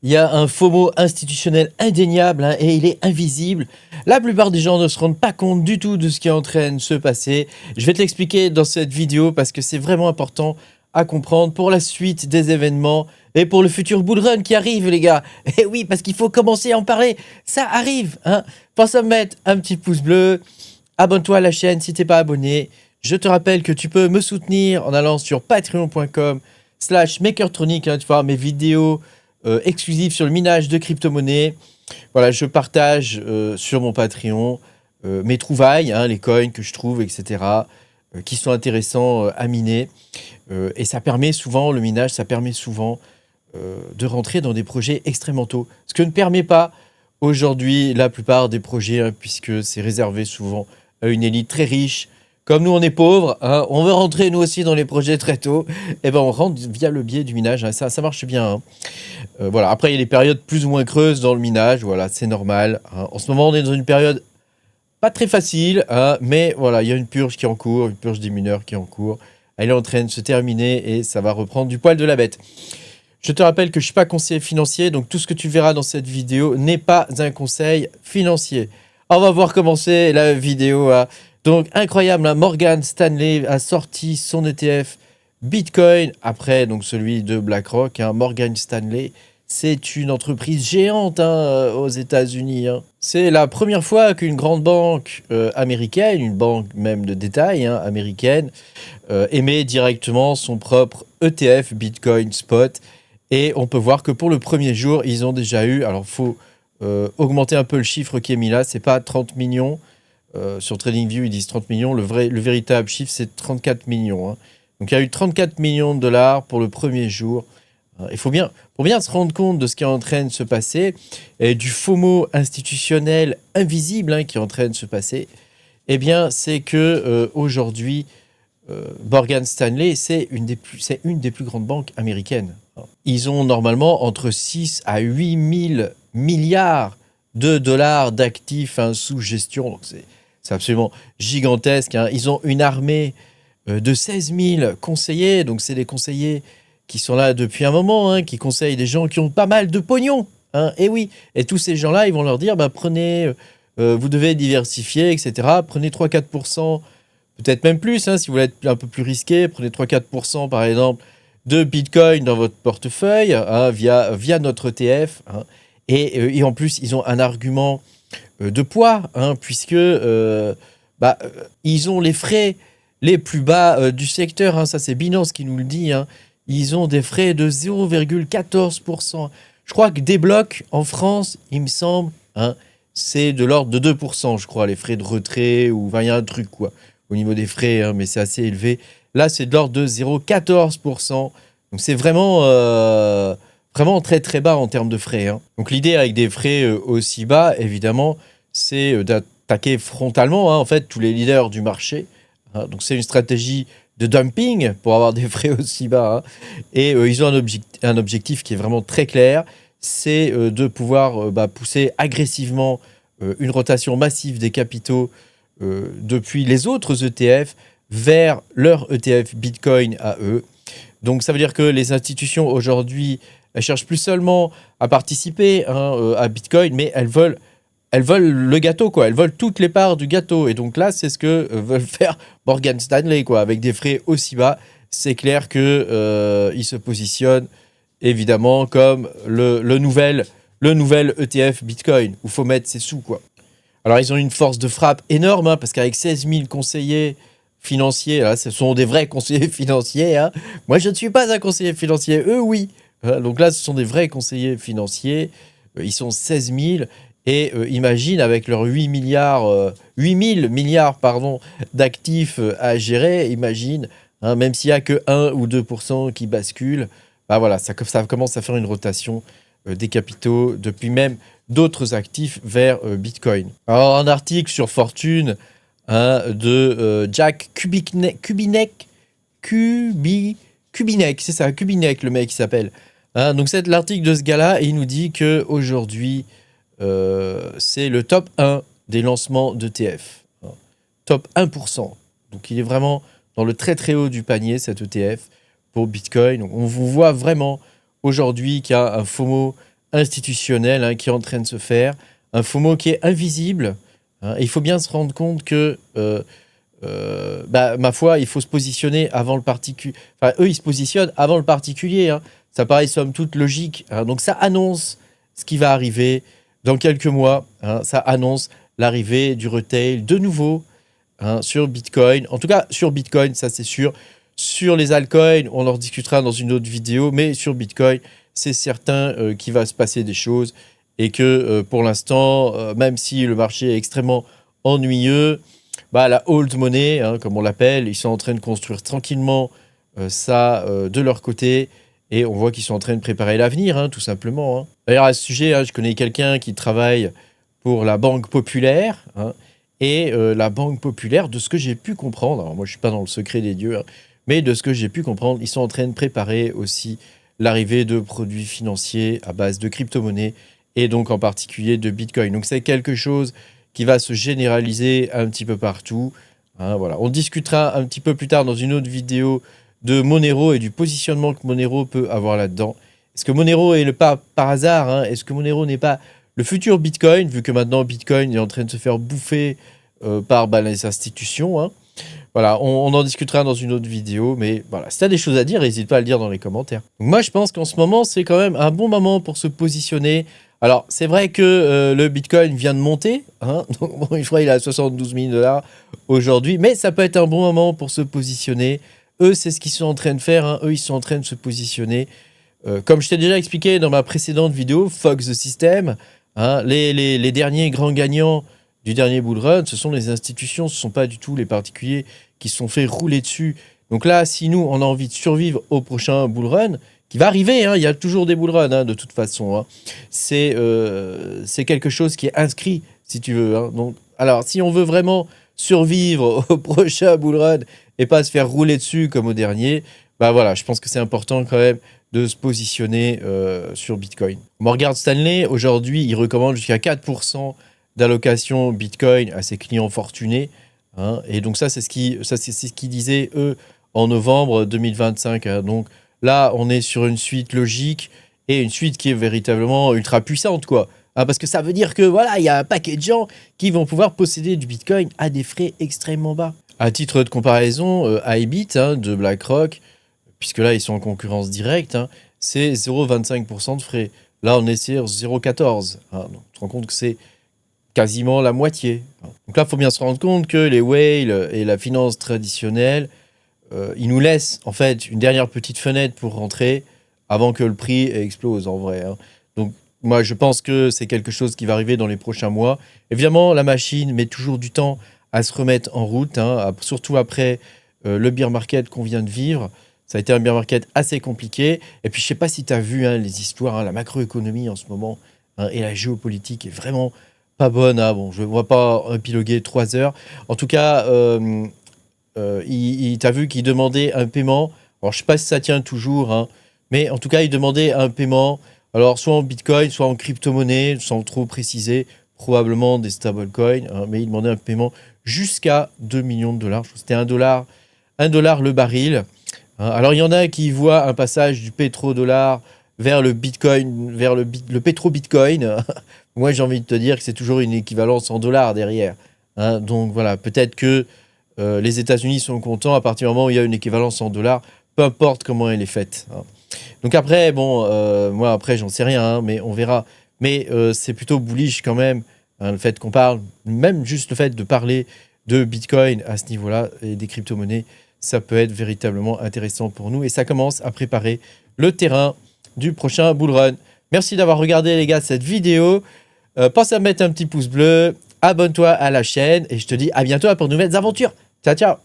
Il y a un FOMO institutionnel indéniable hein, et il est invisible. La plupart des gens ne se rendent pas compte du tout de ce qui est en train de se passer. Je vais te l'expliquer dans cette vidéo parce que c'est vraiment important à comprendre pour la suite des événements et pour le futur bull run qui arrive les gars. Et oui, parce qu'il faut commencer à en parler. Ça arrive. Hein. Pense à mettre un petit pouce bleu. Abonne-toi à la chaîne si t'es pas abonné. Je te rappelle que tu peux me soutenir en allant sur patreon.com/makertronic. Hein, tu vas voir mes vidéos exclusives sur le minage de crypto-monnaies. Voilà, je partage sur mon Patreon mes trouvailles, hein, les coins que je trouve, etc., qui sont intéressants à miner. Et ça permet souvent, le minage, ça permet souvent de rentrer dans des projets extrêmement tôt. Ce que ne permet pas aujourd'hui la plupart des projets, hein, puisque c'est réservé souvent à une élite très riche. Comme nous, on est pauvres, hein, on veut rentrer nous aussi dans les projets très tôt, et ben on rentre via le biais du minage, hein, ça marche bien. Hein. Voilà. Après, il y a des périodes plus ou moins creuses dans le minage, voilà, c'est normal. Hein. En ce moment, on est dans une période pas très facile, hein, mais voilà, il y a une purge qui est en cours, une purge des mineurs qui est en cours. Elle est en train de se terminer et ça va reprendre du poil de la bête. Je te rappelle que je ne suis pas conseiller financier, donc tout ce que tu verras dans cette vidéo n'est pas un conseil financier. On va voir commencer la vidéo. Hein. Donc, incroyable, hein, Morgan Stanley a sorti son ETF Bitcoin, après donc celui de BlackRock. Hein. Morgan Stanley, c'est une entreprise géante hein, aux États-Unis. Hein. C'est la première fois qu'une grande banque américaine, une banque même de détail hein, américaine, émet directement son propre ETF Bitcoin Spot. Et on peut voir que pour le premier jour, ils ont déjà eu... Alors, il faut augmenter un peu le chiffre qui est mis là. C'est pas 30 millions. Sur TradingView, ils disent 30 millions. Le véritable chiffre, c'est 34 millions. Hein. Donc, il y a eu 34 millions de dollars pour le premier jour. Il faut bien se rendre compte de ce qui est en train de se passer et du FOMO institutionnel invisible hein, qui est en train de se passer. Eh bien, c'est que aujourd'hui, Morgan Stanley, c'est une des plus grandes banques américaines. Ils ont normalement entre 6 à 8 000 milliards de dollars d'actifs hein, sous gestion. Donc c'est absolument gigantesque. Hein. Ils ont une armée de 16 000 conseillers. Donc c'est des conseillers qui sont là depuis un moment, hein, qui conseillent des gens qui ont pas mal de pognon. Hein. Et oui, et tous ces gens-là, ils vont leur dire, bah, prenez, vous devez diversifier, etc. Prenez 3-4%. Peut-être même plus, hein, si vous voulez être un peu plus risqué, prenez 3-4% par exemple de Bitcoin dans votre portefeuille hein, via notre ETF. Hein, et en plus, ils ont un argument de poids, hein, puisque ils ont les frais les plus bas du secteur. Hein, ça, c'est Binance qui nous le dit. Hein, ils ont des frais de 0,14%. Je crois que Débloc en France, il me semble, hein, c'est de l'ordre de 2%, je crois, les frais de retrait, ou il y a un truc, quoi. Au niveau des frais, hein, mais c'est assez élevé. Là, c'est de l'ordre de 0,14%. Donc, c'est vraiment, vraiment très, très bas en termes de frais. Hein. Donc, l'idée avec des frais aussi bas, évidemment, c'est d'attaquer frontalement, hein, en fait, tous les leaders du marché. Hein. Donc, c'est une stratégie de dumping pour avoir des frais aussi bas. Hein. Et ils ont un objectif qui est vraiment très clair. C'est de pouvoir pousser agressivement une rotation massive des capitaux depuis les autres ETF vers leur ETF Bitcoin à eux. Donc ça veut dire que les institutions aujourd'hui, elles cherchent plus seulement à participer hein, à Bitcoin, mais elles veulent le gâteau, quoi. Elles veulent toutes les parts du gâteau. Et donc là, c'est ce que veulent faire Morgan Stanley, quoi, avec des frais aussi bas. C'est clair que ils se positionnent évidemment comme le nouvel ETF Bitcoin où il faut mettre ses sous, quoi. Alors, ils ont une force de frappe énorme, hein, parce qu'avec 16 000 conseillers financiers, là, ce sont des vrais conseillers financiers. Hein. Moi, je ne suis pas un conseiller financier, eux, oui. Donc là, ce sont des vrais conseillers financiers. Ils sont 16 000. Et imagine, avec leurs 8 000 milliards d'actifs à gérer, imagine, hein, même s'il n'y a que 1 ou 2% qui basculent, bah voilà, ça commence à faire une rotation des capitaux depuis même d'autres actifs vers Bitcoin. Alors, un article sur Fortune hein, de Jack Kubinek, c'est ça, Kubinek, le mec qui s'appelle. Hein, donc, c'est l'article de ce gars-là et il nous dit qu'aujourd'hui, c'est le top 1 des lancements d'ETF. Hein, top 1%. Donc, il est vraiment dans le très très haut du panier, cet ETF, pour Bitcoin. Donc, on vous voit vraiment aujourd'hui qu'il y a un FOMO institutionnel qui est en train de se faire, un FOMO qui est invisible. Et il faut bien se rendre compte que, ma foi, il faut se positionner avant le particulier. Enfin, eux, ils se positionnent avant le particulier. Ça paraît somme toute logique. Donc, ça annonce ce qui va arriver dans quelques mois. Ça annonce l'arrivée du retail de nouveau sur Bitcoin. En tout cas, sur Bitcoin, ça c'est sûr. Sur les altcoins, on en discutera dans une autre vidéo. Mais sur Bitcoin, c'est certain qu'il va se passer des choses. Et que pour l'instant, même si le marché est extrêmement ennuyeux, la old money, comme on l'appelle, ils sont en train de construire tranquillement ça de leur côté. Et on voit qu'ils sont en train de préparer l'avenir, tout simplement. D'ailleurs, à ce sujet, je connais quelqu'un qui travaille pour la Banque Populaire. Et la Banque Populaire, de ce que j'ai pu comprendre, alors moi je ne suis pas dans le secret des dieux, mais de ce que j'ai pu comprendre, ils sont en train de préparer aussi l'arrivée de produits financiers à base de crypto-monnaies et donc en particulier de Bitcoin. Donc c'est quelque chose qui va se généraliser un petit peu partout. Voilà. On discutera un petit peu plus tard dans une autre vidéo de Monero et du positionnement que Monero peut avoir là-dedans. Est-ce que Monero est pas par hasard, est-ce que Monero n'est pas le futur Bitcoin, vu que maintenant Bitcoin est en train de se faire bouffer par les institutions. Voilà, on en discutera dans une autre vidéo, mais voilà, si tu as des choses à dire, n'hésite pas à le dire dans les commentaires. Donc moi, je pense qu'en ce moment, c'est quand même un bon moment pour se positionner. Alors, c'est vrai que le Bitcoin vient de monter, donc bon, je crois qu'il est à 72 000 $ aujourd'hui, mais ça peut être un bon moment pour se positionner. Eux, c'est ce qu'ils sont en train de faire, eux, ils sont en train de se positionner. Comme je t'ai déjà expliqué dans ma précédente vidéo, Fox the System, les derniers grands gagnants du dernier bull run, ce sont les institutions, ce ne sont pas du tout les particuliers qui se sont fait rouler dessus. Donc là, si nous, on a envie de survivre au prochain bull run, qui va arriver, il y a toujours des bull runs de toute façon. C'est quelque chose qui est inscrit, si tu veux. Donc, alors, si on veut vraiment survivre au prochain bull run et pas se faire rouler dessus comme au dernier, voilà, je pense que c'est important quand même de se positionner sur Bitcoin. Morgan Stanley, aujourd'hui, il recommande jusqu'à 4% d'allocation Bitcoin à ses clients fortunés. Et donc ça, c'est ce qu'ils disaient, eux, en novembre 2025. Donc là, on est sur une suite logique et une suite qui est véritablement ultra puissante, quoi. Parce que ça veut dire que voilà, il y a un paquet de gens qui vont pouvoir posséder du Bitcoin à des frais extrêmement bas. À titre de comparaison, Ibit de BlackRock, puisque là, ils sont en concurrence directe, c'est 0,25% de frais. Là, on est sur 0,14. Donc, tu te rends compte que c'est quasiment la moitié. Donc là, il faut bien se rendre compte que les whales et la finance traditionnelle, ils nous laissent en fait une dernière petite fenêtre pour rentrer avant que le prix explose en vrai. Donc moi, je pense que c'est quelque chose qui va arriver dans les prochains mois. Évidemment, la machine met toujours du temps à se remettre en route, surtout après le bear market qu'on vient de vivre. Ça a été un bear market assez compliqué. Et puis, je ne sais pas si tu as vu les histoires, la macroéconomie en ce moment et la géopolitique est vraiment pas bonne. Bon, je ne vois pas épiloguer 3 heures. En tout cas, t'as vu qu'il demandait un paiement. Alors, je ne sais pas si ça tient toujours, mais en tout cas, il demandait un paiement. Alors, soit en Bitcoin, soit en crypto-monnaie, sans trop préciser, probablement des stablecoins, mais il demandait un paiement jusqu'à 2 millions de $. C'était $1 le baril. Alors, il y en a qui voient un passage du pétrodollar vers le Bitcoin, vers le pétro-Bitcoin. Moi, j'ai envie de te dire que c'est toujours une équivalence en dollars derrière. Donc, voilà, peut-être que les États-Unis sont contents à partir du moment où il y a une équivalence en dollars, peu importe comment elle est faite. Donc après, moi, après, j'en sais rien, mais on verra. Mais c'est plutôt bullish quand même, le fait qu'on parle, même juste le fait de parler de Bitcoin à ce niveau-là et des crypto-monnaies, ça peut être véritablement intéressant pour nous et ça commence à préparer le terrain du prochain bull run. Merci d'avoir regardé, les gars, cette vidéo. Pense à mettre un petit pouce bleu, abonne-toi à la chaîne et je te dis à bientôt pour de nouvelles aventures. Ciao, ciao!